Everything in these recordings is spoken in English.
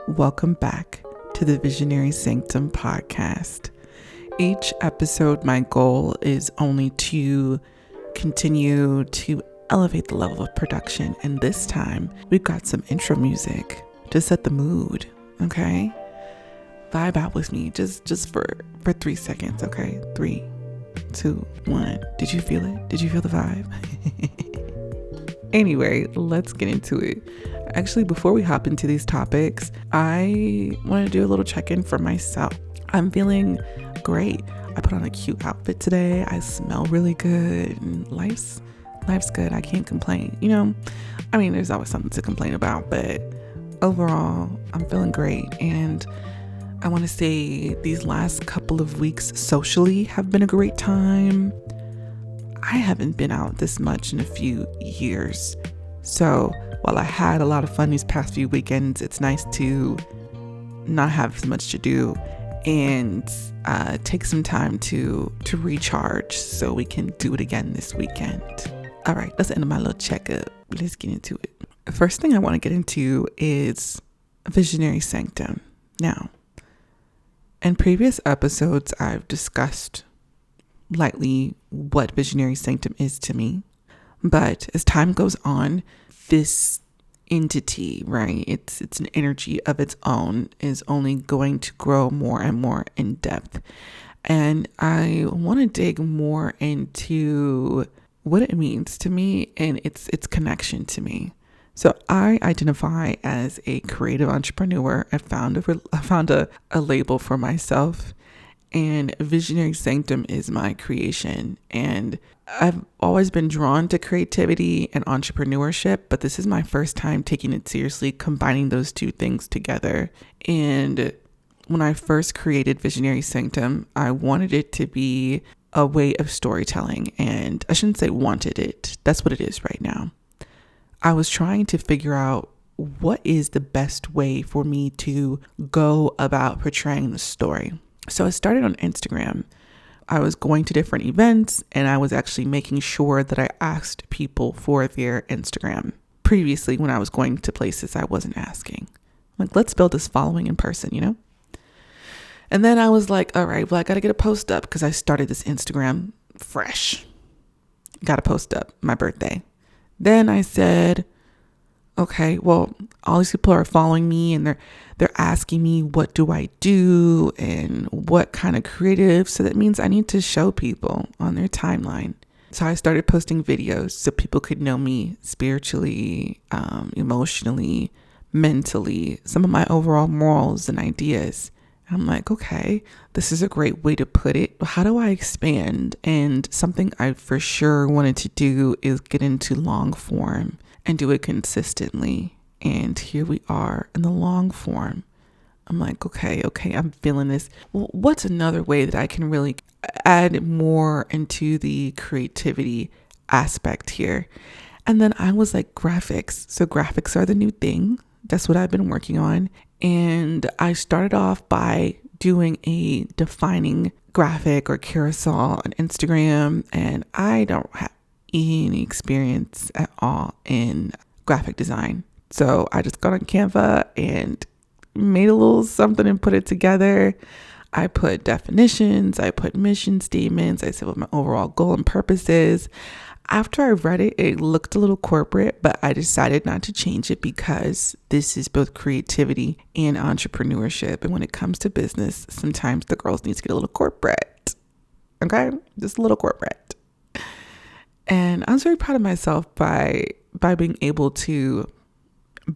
Welcome back to the Visionary Sanctum podcast. Each episode, my goal is only to continue to elevate the level of production. And this time, we've got some intro music to set the mood, okay? Vibe out with me just for 3 seconds, okay? 3, 2, 1. Did you feel it? Did you feel the vibe? Anyway, let's get into it. Actually, before we hop into these topics, I want to do a little check-in for myself. I'm feeling great. I put on a cute outfit today. I smell really good. And life's good. I can't complain. There's always something to complain about, but overall, I'm feeling great. And I want to say these last couple of weeks socially have been a great time. I haven't been out this much in a few years. So while I had a lot of fun these past few weekends, it's nice to not have as much to do and take some time to recharge so we can do it again this weekend. All right, that's the end of my little checkup. Let's get into it. The first thing I want to get into is Visionary Sanctum. Now, in previous episodes, I've discussed lightly what Visionary Sanctum is to me. But as time goes on, this entity, right, it's an energy of its own, is only going to grow more and more in depth. And I want to dig more into what it means to me and its connection to me. So I identify as a creative entrepreneur. I found a label for myself. And Visionary Sanctum is my creation. And I've always been drawn to creativity and entrepreneurship, but this is my first time taking it seriously, combining those two things together. And when I first created Visionary Sanctum, I wanted it to be a way of storytelling. And I shouldn't say wanted it. That's what it is right now. I was trying to figure out what is the best way for me to go about portraying the story. So I started on Instagram. I was going to different events and I was actually making sure that I asked people for their Instagram. Previously, when I was going to places, I wasn't asking. Like, let's build this following in person, And then I was like, all right, well, I got to get a post up because I started this Instagram fresh. Got to post up my birthday. Then I said, okay, well, all these people are following me and they're asking me what do I do and what kind of creative. So that means I need to show people on their timeline. So I started posting videos so people could know me spiritually, emotionally, mentally, some of my overall morals and ideas. I'm like, okay, this is a great way to put it. How do I expand? And something I for sure wanted to do is get into long form and do it consistently. And here we are in the long form. I'm like, okay, I'm feeling this. Well, what's another way that I can really add more into the creativity aspect here? And then I was like, graphics. So graphics are the new thing. That's what I've been working on. And I started off by doing a defining graphic or carousel on Instagram. And I don't have any experience at all in graphic design. So I just got on Canva and made a little something and put it together. I put definitions, I put mission statements, I said what my overall goal and purpose is. After I read it, it looked a little corporate, but I decided not to change it because this is both creativity and entrepreneurship. And when it comes to business, sometimes the girls need to get a little corporate. Okay? Just a little corporate. And I was very proud of myself by being able to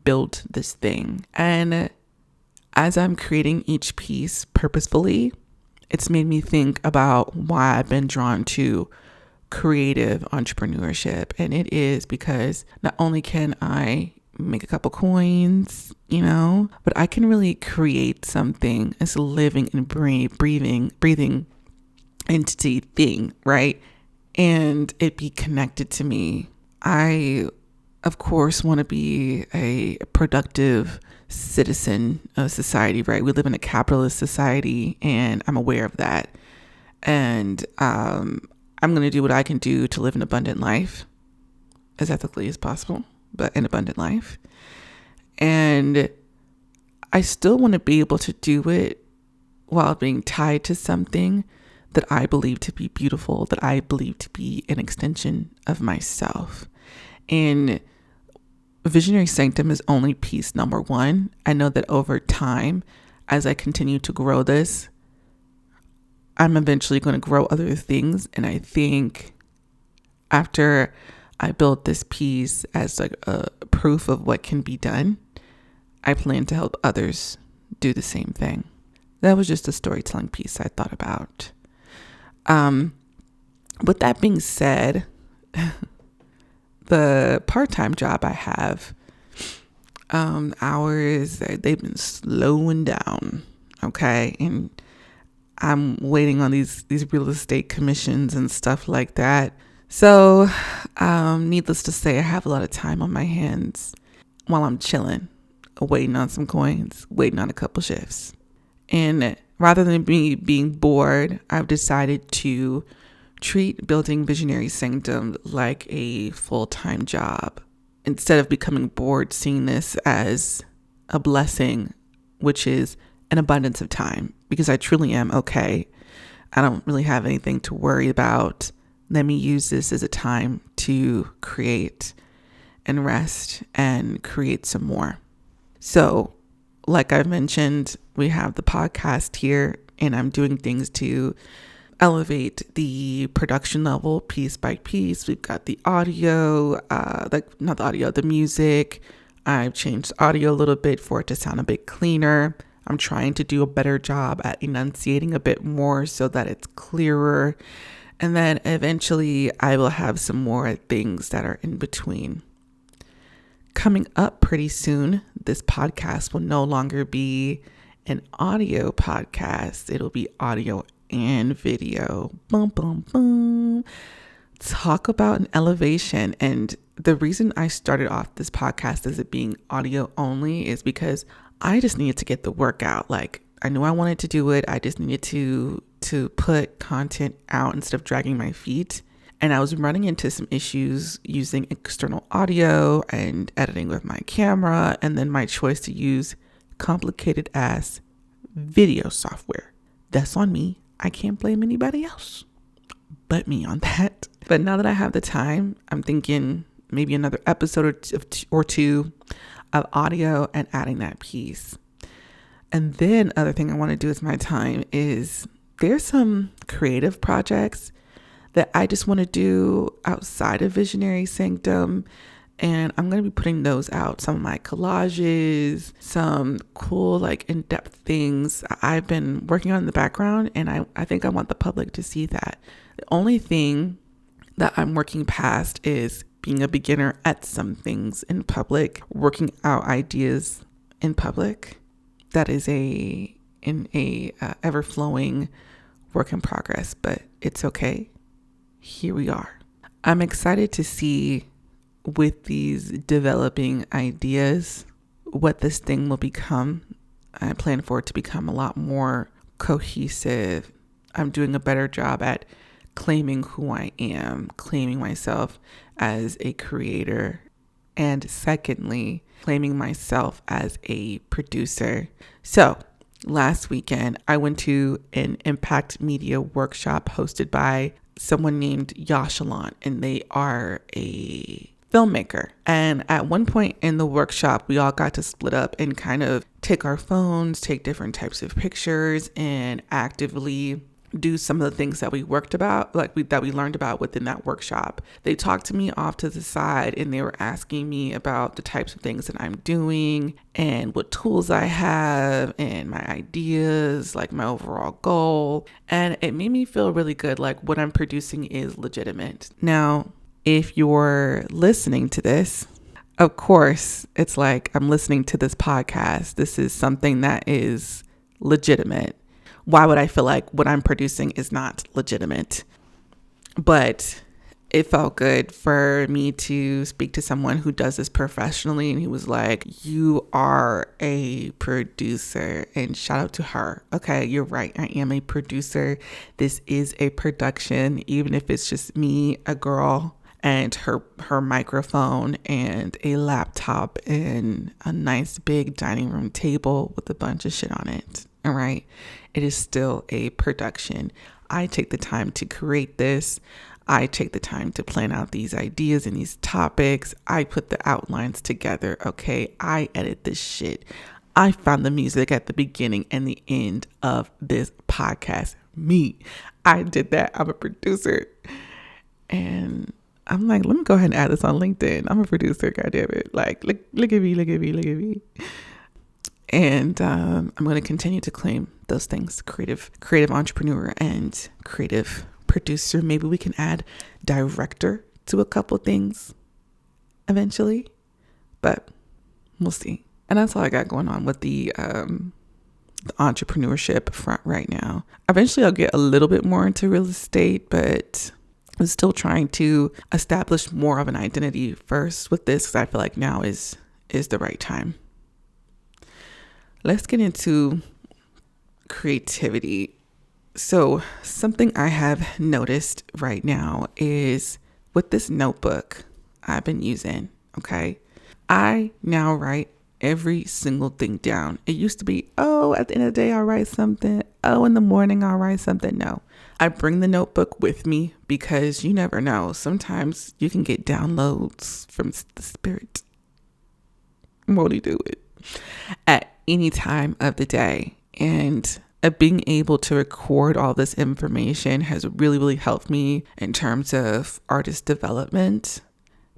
build this thing. And as I'm creating each piece purposefully, it's made me think about why I've been drawn to creative entrepreneurship. And it is because not only can I make a couple coins, but I can really create something as a living and breathing entity thing, right? And it be connected to me. I, of course, want to be a productive citizen of society, right? We live in a capitalist society and I'm aware of that. And I'm going to do what I can do to live an abundant life as ethically as possible, but an abundant life. And I still want to be able to do it while being tied to something that I believe to be beautiful, that I believe to be an extension of myself. And Visionary Sanctum is only piece number one. I know that over time, as I continue to grow this, I'm eventually going to grow other things. And I think after I build this piece as like a proof of what can be done, I plan to help others do the same thing. That was just a storytelling piece I thought about. With that being said, the part-time job I have, hours, they've been slowing down. Okay. And I'm waiting on these real estate commissions and stuff like that. So, needless to say, I have a lot of time on my hands while I'm chilling, waiting on some coins, waiting on a couple shifts. And rather than being bored, I've decided to treat building Visionary Sanctum like a full-time job. Instead of becoming bored, seeing this as a blessing, which is an abundance of time, because I truly am okay. I don't really have anything to worry about. Let me use this as a time to create and rest and create some more. So, like I've mentioned, we have the podcast here, and I'm doing things to elevate the production level piece by piece. We've got the audio, the music. I've changed audio a little bit for it to sound a bit cleaner. I'm trying to do a better job at enunciating a bit more so that it's clearer. And then eventually I will have some more things that are in between. Coming up pretty soon, this podcast will no longer be an audio podcast. It'll be audio and video. Boom, boom, boom. Talk about an elevation. And the reason I started off this podcast as it being audio only is because I just needed to get the work out. Like, I knew I wanted to do it. I just needed to put content out instead of dragging my feet. And I was running into some issues using external audio and editing with my camera, and then my choice to use complicated ass video software. That's on me. I can't blame anybody else but me on that. But now that I have the time, I'm thinking maybe another episode or two of audio and adding that piece. And then other thing I want to do with my time is there's some creative projects that I just want to do outside of Visionary Sanctum. And I'm going to be putting those out. Some of my collages, some cool, like in-depth things I've been working on in the background. And I think I want the public to see that. The only thing that I'm working past is being a beginner at some things in public, working out ideas in public. That is a ever-flowing work in progress, but it's okay. Here we are. I'm excited to see with these developing ideas what this thing will become. I plan for it to become a lot more cohesive. I'm doing a better job at claiming who I am, claiming myself as a creator, and secondly, claiming myself as a producer. So last weekend, I went to an impact media workshop hosted by someone named Yashalan, and they are a filmmaker. And at one point in the workshop, we all got to split up and kind of take our phones, take different types of pictures, and actively do some of the things that we worked about, that we learned about within that workshop. They talked to me off to the side and they were asking me about the types of things that I'm doing and what tools I have and my ideas, like my overall goal. And it made me feel really good, like what I'm producing is legitimate. Now, if you're listening to this, of course, it's like I'm listening to this podcast. This is something that is legitimate. Why would I feel like what I'm producing is not legitimate? But it felt good for me to speak to someone who does this professionally. And he was like, you are a producer. And shout out to her. Okay, you're right. I am a producer. This is a production, even if it's just me, a girl, and her microphone and a laptop and a nice big dining room table with a bunch of shit on it. All right. It is still a production. I take the time to create this. I take the time to plan out these ideas and these topics. I put the outlines together. Okay. I edit this shit. I found the music at the beginning and the end of this podcast. Me. I did that. I'm a producer. And I'm like, let me go ahead and add this on LinkedIn. I'm a producer, goddammit. Like, look at me. And I'm going to continue to claim those things: creative entrepreneur and creative producer. Maybe we can add director to a couple things eventually, but we'll see. And that's all I got going on with the entrepreneurship front right now. Eventually I'll get a little bit more into real estate, but I'm still trying to establish more of an identity first with this, because I feel like now is the right time. Let's get into creativity. So something I have noticed right now is with this notebook I've been using, okay, I now write every single thing down. It used to be, at the end of the day, I'll write something. In the morning, I'll write something. No, I bring the notebook with me because you never know. Sometimes you can get downloads from the spirit. Won't he do it? At any time of the day. And being able to record all this information has really, really helped me in terms of artist development,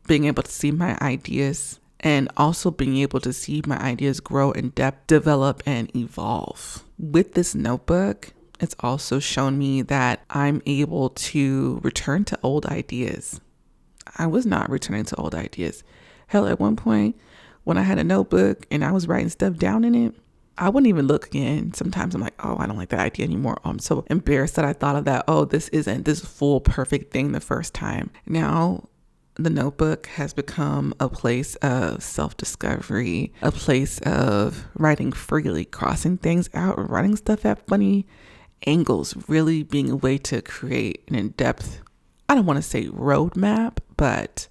being able to see my ideas, and also being able to see my ideas grow in depth, develop, and evolve. With this notebook, it's also shown me that I'm able to return to old ideas. I was not returning to old ideas. Hell, at one point, when I had a notebook and I was writing stuff down in it, I wouldn't even look again. Sometimes I'm like, I don't like that idea anymore. I'm so embarrassed that I thought of that. This isn't this full perfect thing the first time. Now, the notebook has become a place of self-discovery, a place of writing freely, crossing things out, writing stuff at funny angles, really being a way to create an in-depth, I don't want to say roadmap, but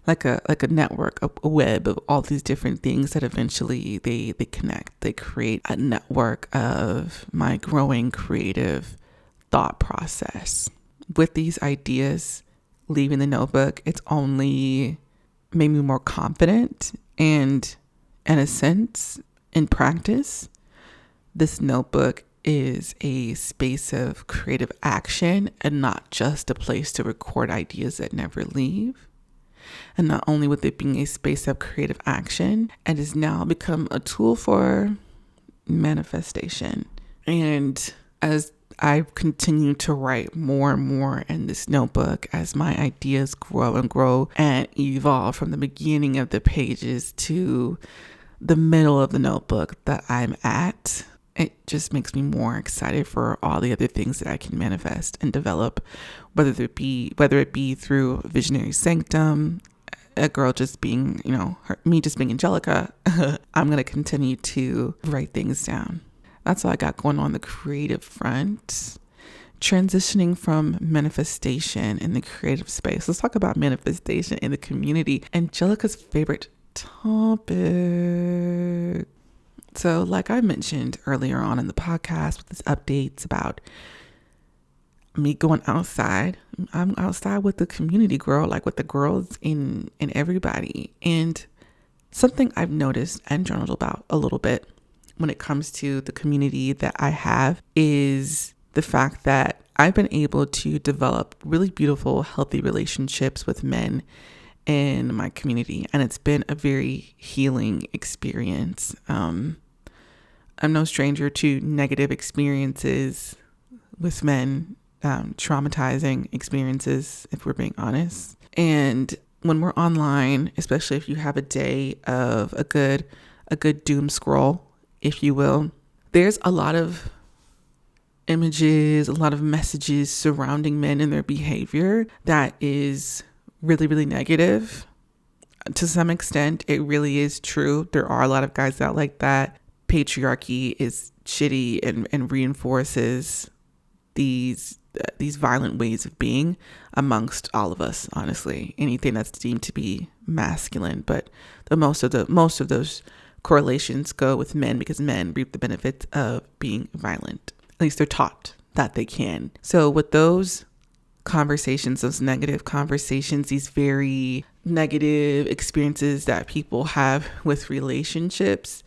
like a network, a web of all these different things that eventually they connect. They create a network of my growing creative thought process. With these ideas leaving the notebook, it's only made me more confident, and in a sense, in practice, this notebook is a space of creative action and not just a place to record ideas that never leave. And not only with it being a space of creative action, it has now become a tool for manifestation. And as I continue to write more and more in this notebook, as my ideas grow and evolve from the beginning of the pages to the middle of the notebook that I'm at, it just makes me more excited for all the other things that I can manifest and develop, whether it be through Visionary Sanctum, a girl just being, me just being Angelica. I'm going to continue to write things down. That's all I got going on the creative front. Transitioning from manifestation in the creative space. Let's talk about manifestation in the community. Angelica's favorite topic. So like I mentioned earlier on in the podcast with these updates about me going outside, I'm outside with the community, girl, like with the girls and everybody. And something I've noticed and journaled about a little bit when it comes to the community that I have is the fact that I've been able to develop really beautiful, healthy relationships with men in my community. And it's been a very healing experience. I'm no stranger to negative experiences with men, traumatizing experiences, if we're being honest. And when we're online, especially if you have a day of a good doom scroll, if you will, there's a lot of images, a lot of messages surrounding men and their behavior that is really, really negative. To some extent, it really is true. There are a lot of guys out like that. Patriarchy is shitty and reinforces these violent ways of being amongst all of us, honestly. Anything that's deemed to be masculine, but most of those correlations go with men, because men reap the benefits of being violent. At least they're taught that they can. So with those conversations, those negative conversations, these very negative experiences that people have with relationships,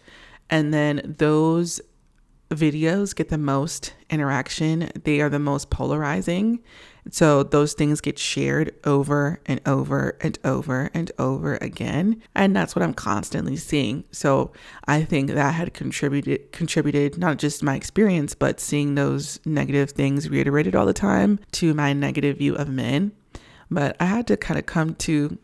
and then those videos get the most interaction, they are the most polarizing. So those things get shared over and over and over and over again. And that's what I'm constantly seeing. So I think that had contributed not just my experience, but seeing those negative things reiterated all the time to my negative view of men. But I had to kind of come to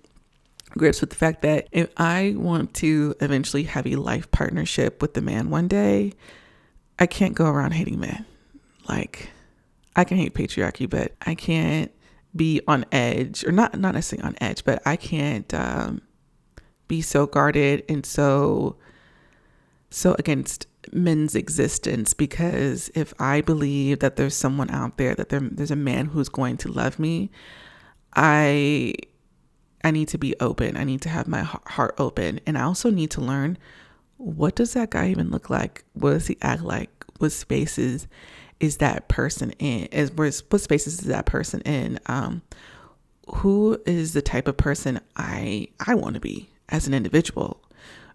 grips with the fact that if I want to eventually have a life partnership with the man one day, I can't go around hating men. Like, I can hate patriarchy, but I can't be on edge, or not necessarily on edge, but I can't be so guarded and so against men's existence, because if I believe that there's someone out there, that there's a man who's going to love me, I need to be open. I need to have my heart open. And I also need to learn, what does that guy even look like? What does he act like? What spaces is that person in? What spaces is that person in? Who is the type of person I want to be as an individual?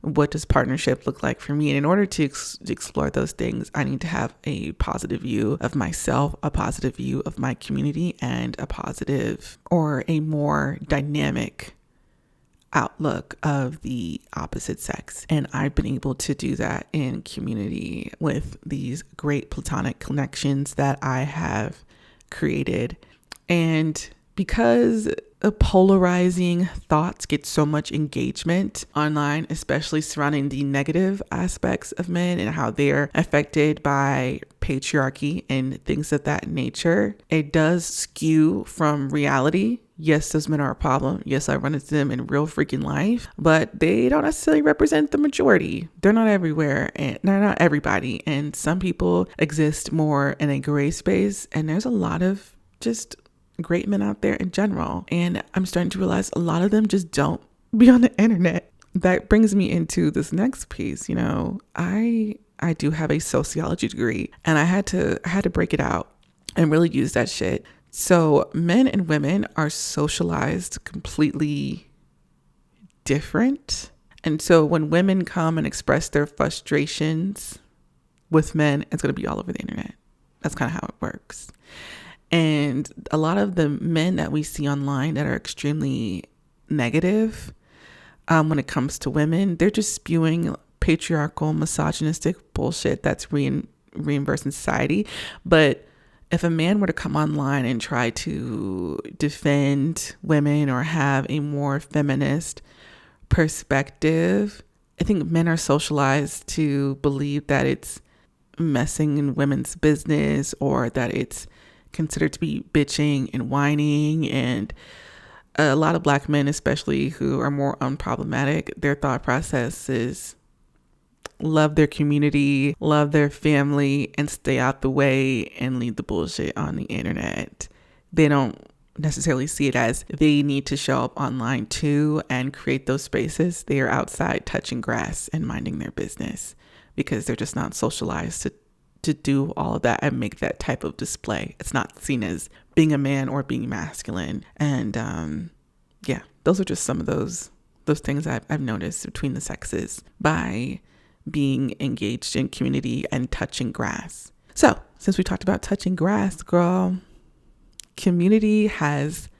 What does partnership look like for me? And in order to explore those things, I need to have a positive view of myself, a positive view of my community, and a positive or a more dynamic outlook of the opposite sex. And I've been able to do that in community with these great platonic connections that I have created. And because polarizing thoughts get so much engagement online, especially surrounding the negative aspects of men and how they're affected by patriarchy and things of that nature, it does skew from reality. Yes, those men are a problem. Yes, I run into them in real freaking life, but they don't necessarily represent the majority. They're not everywhere, and they're not everybody. And some people exist more in a gray space, and there's a lot of just great men out there in general. And I'm starting to realize a lot of them just don't be on the internet. That brings me into this next piece. You know, I do have a sociology degree, and I had to break it out and really use that shit. So men and women are socialized completely different. And so when women come and express their frustrations with men, it's going to be all over the internet. That's kind of how it works. And a lot of the men that we see online that are extremely negative when it comes to women, they're just spewing patriarchal, misogynistic bullshit that's reimbursed in society. But if a man were to come online and try to defend women or have a more feminist perspective, I think men are socialized to believe that it's messing in women's business, or that it's considered to be bitching and whining. And a lot of Black men, especially who are more unproblematic, their thought process is love their community, love their family, and stay out the way and leave the bullshit on the internet. They don't necessarily see it as they need to show up online too and create those spaces. They are outside touching grass and minding their business because they're just not socialized to do all of that and make that type of display. It's not seen as being a man or being masculine. And yeah, those are just some of those things I've noticed between the sexes by being engaged in community and touching grass. So since we talked about touching grass, girl, community has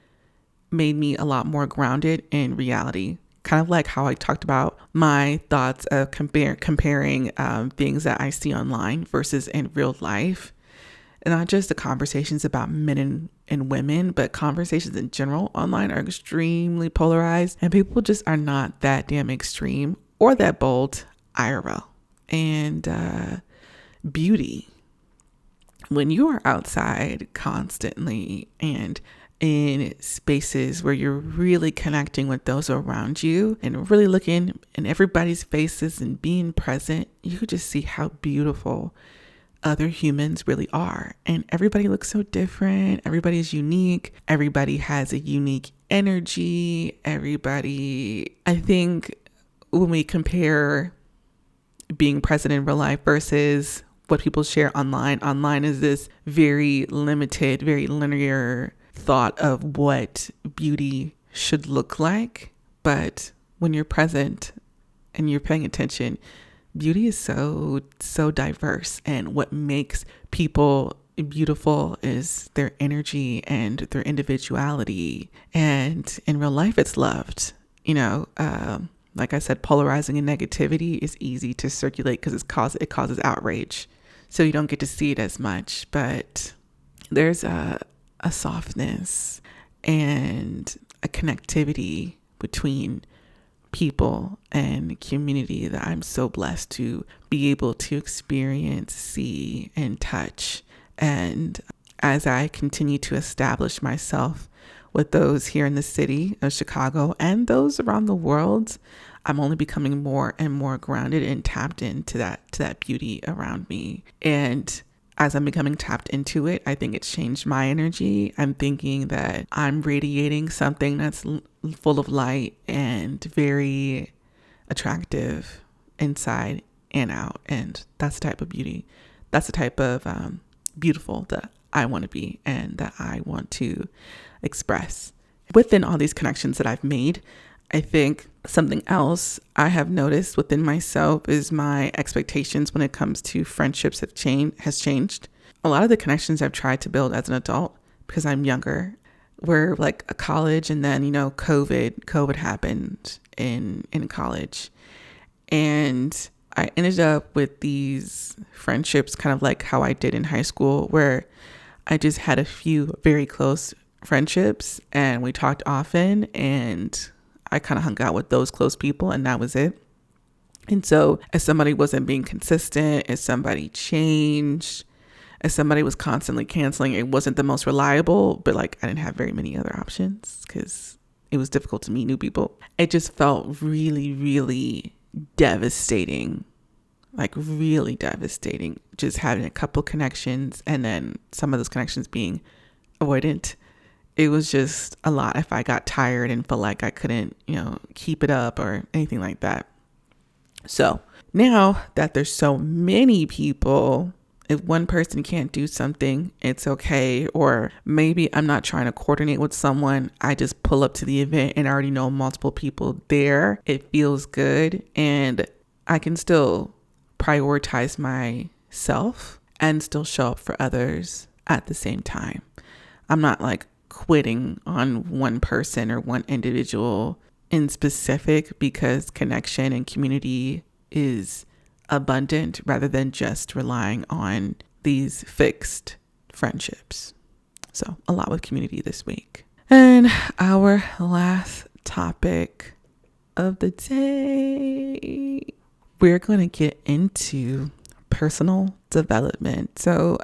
made me a lot more grounded in reality. Kind of like how I talked about my thoughts of comparing things that I see online versus in real life. And not just the conversations about men and women, but conversations in general online are extremely polarized, and people just are not that damn extreme or that bold IRL. And beauty. When you are outside constantly and in spaces where you're really connecting with those around you and really looking in everybody's faces and being present, you could just see how beautiful other humans really are. And everybody looks so different. Everybody's unique. Everybody has a unique energy. I think when we compare being present in real life versus what people share online is this very limited, very linear thought of what beauty should look like. But when you're present and you're paying attention, beauty is so diverse. And what makes people beautiful is their energy and their individuality. And in real life, it's loved. Like I said, polarizing and negativity is easy to circulate because it causes outrage. So you don't get to see it as much. But there's a softness and a connectivity between people and community that I'm so blessed to be able to experience, see, and touch. And as I continue to establish myself with those here in the city of Chicago and those around the world, I'm only becoming more and more grounded and tapped into that beauty around me. And as I'm becoming tapped into it, I think it's changed my energy. I'm thinking that I'm radiating something that's full of light and very attractive inside and out. And that's the type of beauty. That's the type of beautiful that I want to be and that I want to express. Within all these connections that I've made, I think something else I have noticed within myself is my expectations when it comes to friendships has changed. A lot of the connections I've tried to build as an adult, because I'm younger, were like a college, and then, COVID happened in college. And I ended up with these friendships kind of like how I did in high school, where I just had a few very close friendships and we talked often, and I kind of hung out with those close people, and that was it. And so if somebody wasn't being consistent, if somebody changed, if somebody was constantly canceling, it wasn't the most reliable, but like I didn't have very many other options because it was difficult to meet new people. It just felt really, really devastating, like really devastating, just having a couple connections and then some of those connections being avoidant. It was just a lot if I got tired and felt like I couldn't, keep it up or anything like that. So now that there's so many people, if one person can't do something, it's okay. Or maybe I'm not trying to coordinate with someone. I just pull up to the event and I already know multiple people there. It feels good. And I can still prioritize myself and still show up for others at the same time. I'm not like quitting on one person or one individual in specific, because connection and community is abundant rather than just relying on these fixed friendships. So a lot with community this week. And our last topic of the day, we're going to get into personal development. So,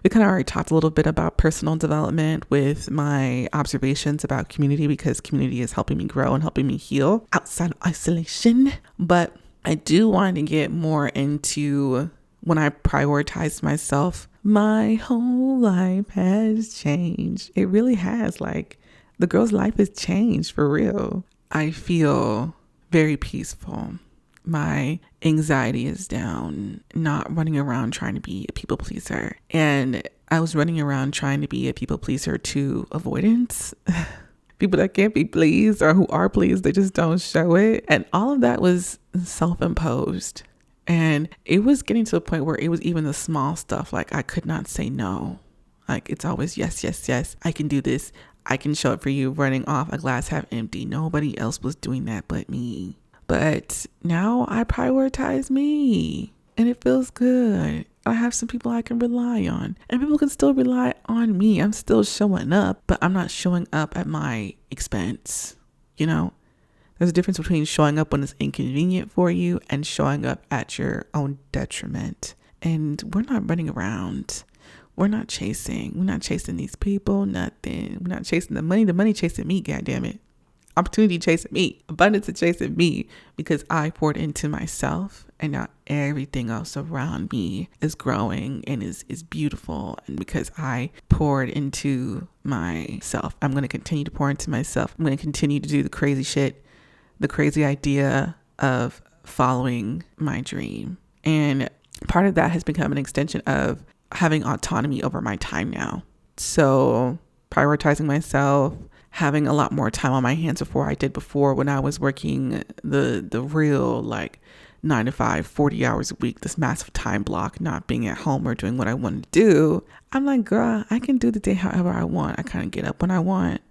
we kind of already talked a little bit about personal development with my observations about community, because community is helping me grow and helping me heal outside of isolation. But I do want to get more into when I prioritize myself. My whole life has changed. It really has. Like, the girl's life has changed for real. I feel very peaceful. My anxiety is down, not running around trying to be a people pleaser. And I was running around trying to be a people pleaser to avoidance. People that can't be pleased, or who are pleased, they just don't show it. And all of that was self-imposed. And it was getting to a point where it was even the small stuff. Like, I could not say no. Like, it's always yes, yes, yes. I can do this. I can show up for you, running off a glass half empty. Nobody else was doing that but me. But now I prioritize me, and it feels good. I have some people I can rely on, and people can still rely on me. I'm still showing up, but I'm not showing up at my expense. There's a difference between showing up when it's inconvenient for you and showing up at your own detriment. And we're not running around. We're not chasing. We're not chasing these people, nothing. We're not chasing the money. The money chasing me, goddammit. opportunity chasing me, abundance is chasing me, because I poured into myself, and now everything else around me is growing and is beautiful. And because I poured into myself, I'm going to continue to pour into myself. I'm going to continue to do the crazy shit, the crazy idea of following my dream. And part of that has become an extension of having autonomy over my time now. So prioritizing myself, having a lot more time on my hands before I did before, when I was working the real 9 to 5, 40 hours a week, this massive time block, not being at home or doing what I wanted to do. I'm like, girl, I can do the day however I want. I kind of get up when I want.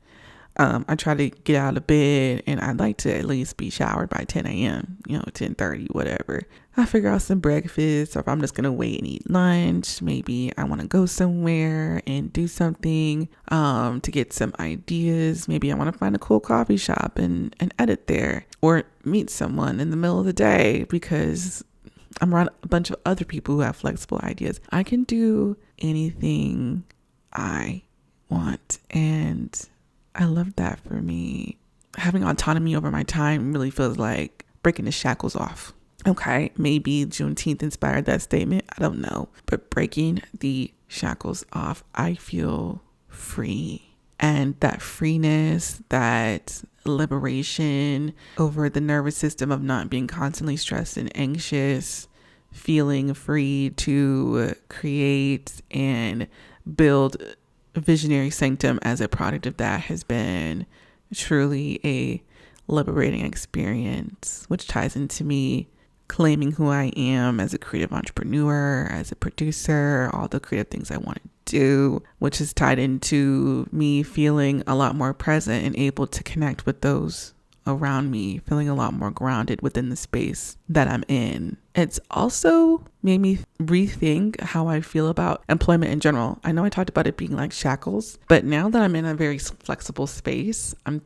I try to get out of bed, and I'd like to at least be showered by 10 a.m., 10:30, whatever. I figure out some breakfast, or if I'm just going to wait and eat lunch, maybe I want to go somewhere and do something to get some ideas. Maybe I want to find a cool coffee shop and edit there, or meet someone in the middle of the day because I'm around a bunch of other people who have flexible ideas. I can do anything I want, and I love that for me. Having autonomy over my time really feels like breaking the shackles off. Okay, maybe Juneteenth inspired that statement. I don't know. But breaking the shackles off, I feel free. And that freeness, that liberation over the nervous system of not being constantly stressed and anxious, feeling free to create and build visionary Sanctum as a product of that, has been truly a liberating experience, which ties into me claiming who I am as a creative entrepreneur, as a producer, all the creative things I want to do, which is tied into me feeling a lot more present and able to connect with those around me, feeling a lot more grounded within the space that I'm in. It's also made me rethink how I feel about employment in general. I know I talked about it being like shackles, but now that I'm in a very flexible space, I'm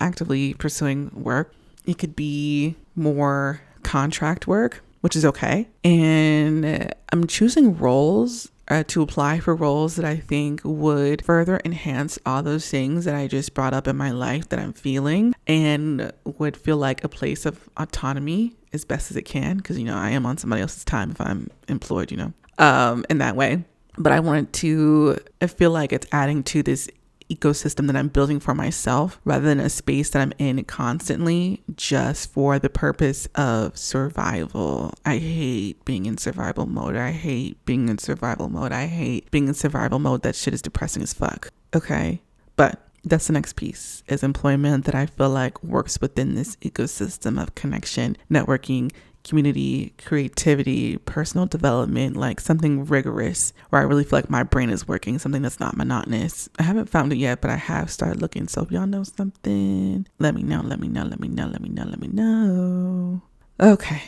actively pursuing work. It could be more contract work, which is okay. And I'm choosing roles to apply for roles that I think would further enhance all those things that I just brought up in my life that I'm feeling, and would feel like a place of autonomy as best as it can, because I am on somebody else's time if I'm employed, in that way. But I wanted to feel like it's adding to this ecosystem that I'm building for myself, rather than a space that I'm in constantly just for the purpose of survival. I hate being in survival mode. That shit is depressing as fuck. Okay. But that's the next piece, is employment that I feel like works within this ecosystem of connection, networking, community, creativity, personal development, like something rigorous where I really feel like my brain is working, something that's not monotonous. I haven't found it yet, but I have started looking. So if y'all know something, let me know. Okay.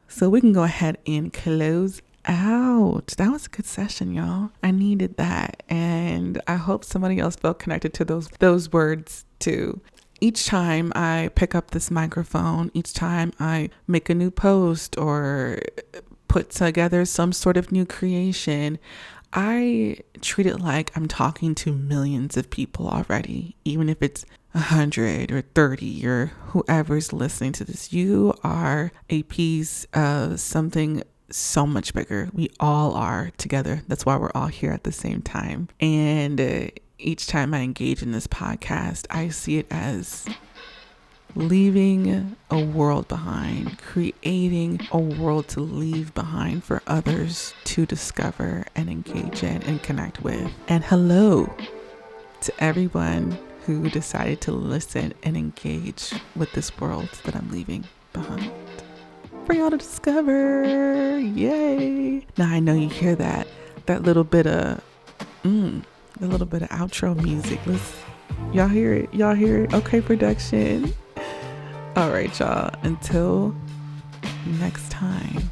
So we can go ahead and close out. That was a good session, y'all. I needed that. And I hope somebody else felt connected to those words too. Each time I pick up this microphone, each time I make a new post or put together some sort of new creation, I treat it like I'm talking to millions of people already, even if it's 100 or 30 or whoever's listening to this. You are a piece of something so much bigger. We all are together. That's why we're all here at the same time. And each time I engage in this podcast, I see it as leaving a world behind, creating a world to leave behind for others to discover and engage in and connect with. And hello to everyone who decided to listen and engage with this world that I'm leaving behind for y'all to discover. Yay. Now I know you hear that little bit of a little bit of outro music. Y'all hear it? Okay, production. All right, y'all. Until next time.